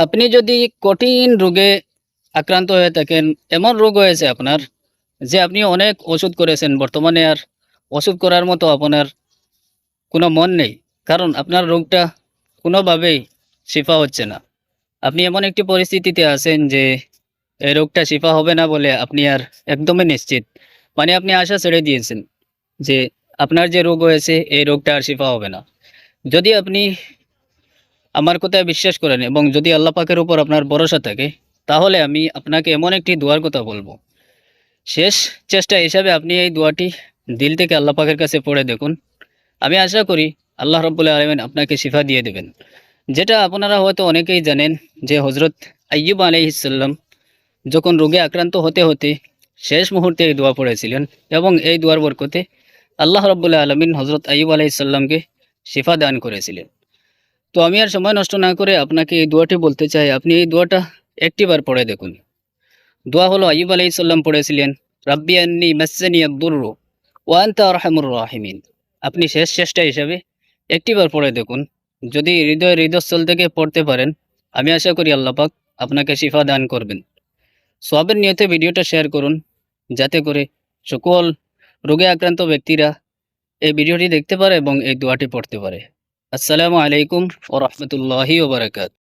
আপনি যদি কঠিন রোগে আক্রান্ত হয়ে থাকেন, এমন রোগ হয়েছে আপনার যে আপনি অনেক ওষুধ করেছেন, বর্তমানে আর ওষুধ করার মতো আপনার কোনো মন নেই। কারণ আপনার রোগটা কোনোভাবেই শিফা হচ্ছে না। আপনি এমন একটি পরিস্থিতিতে আছেন যে এই রোগটা শিফা হবে না বলে আপনি আর একদমই নিশ্চিত। মানে আপনি আশা ছেড়ে দিয়েছেন যে আপনার যে রোগ হয়েছে এই রোগটা আর শিফা হবে না। যদি আপনি আমার কথায় বিশ্বাস করেন এবং যদি আল্লাহ পাকের উপর আপনার ভরসা থাকে, তাহলে আমি আপনাকে এমন একটি দোয়ার কথা বলবো। শেষ চেষ্টা হিসাবে আপনি এই দোয়াটি দিল থেকে আল্লাহ পাকের কাছে পড়ে দেখুন। আমি আশা করি আল্লাহ রাব্বুল আলামিন আপনাকে শিফা দিয়ে দেবেন। যেটা আপনারা হয়তো অনেকেই জানেন যে হযরত আইয়ুব আলাইহিস সালাম যখন রোগে আক্রান্ত হতে হতে শেষ মুহূর্তে এই দোয়া পড়েছিলেন এবং এই দোয়ার বরকতে আল্লাহ রাব্বুল আলামিন হযরত আইয়ুব আলাইহিস সালামকে শিফা দান করেছিলেন। তো আমি আর সময় নষ্ট না করে আপনাকে এই দোয়াটি বলতে চাই, আপনি এই দোয়াটা একটিবার পড়ে দেখুন। দোয়া হলো আইয়ুব আলাইহিস সালাম পড়েছিলেন, রাব্বি আন্নী মাসসানিয়াদ দুররু ওয়া আনতা আরহামুর রাহিমিন। আপনি শেষ চেষ্টা হিসাবে একটিবার পড়ে দেখুন। যদি হৃদয়স্থল থেকে পড়তে পারেন, আমি আশা করি আল্লাহ পাক আপনাকে শিফা দান করবেন। সওয়াবের নিয়তে ভিডিওটা শেয়ার করুন, যাতে করে সকল রোগে আক্রান্ত ব্যক্তিরা এই ভিডিওটি দেখতে পারে এবং এই দোয়াটি পড়তে পারে। আসসালামু আলাইকুম ওয়া রাহমাতুল্লাহি ওয়া বারাকাতুহু।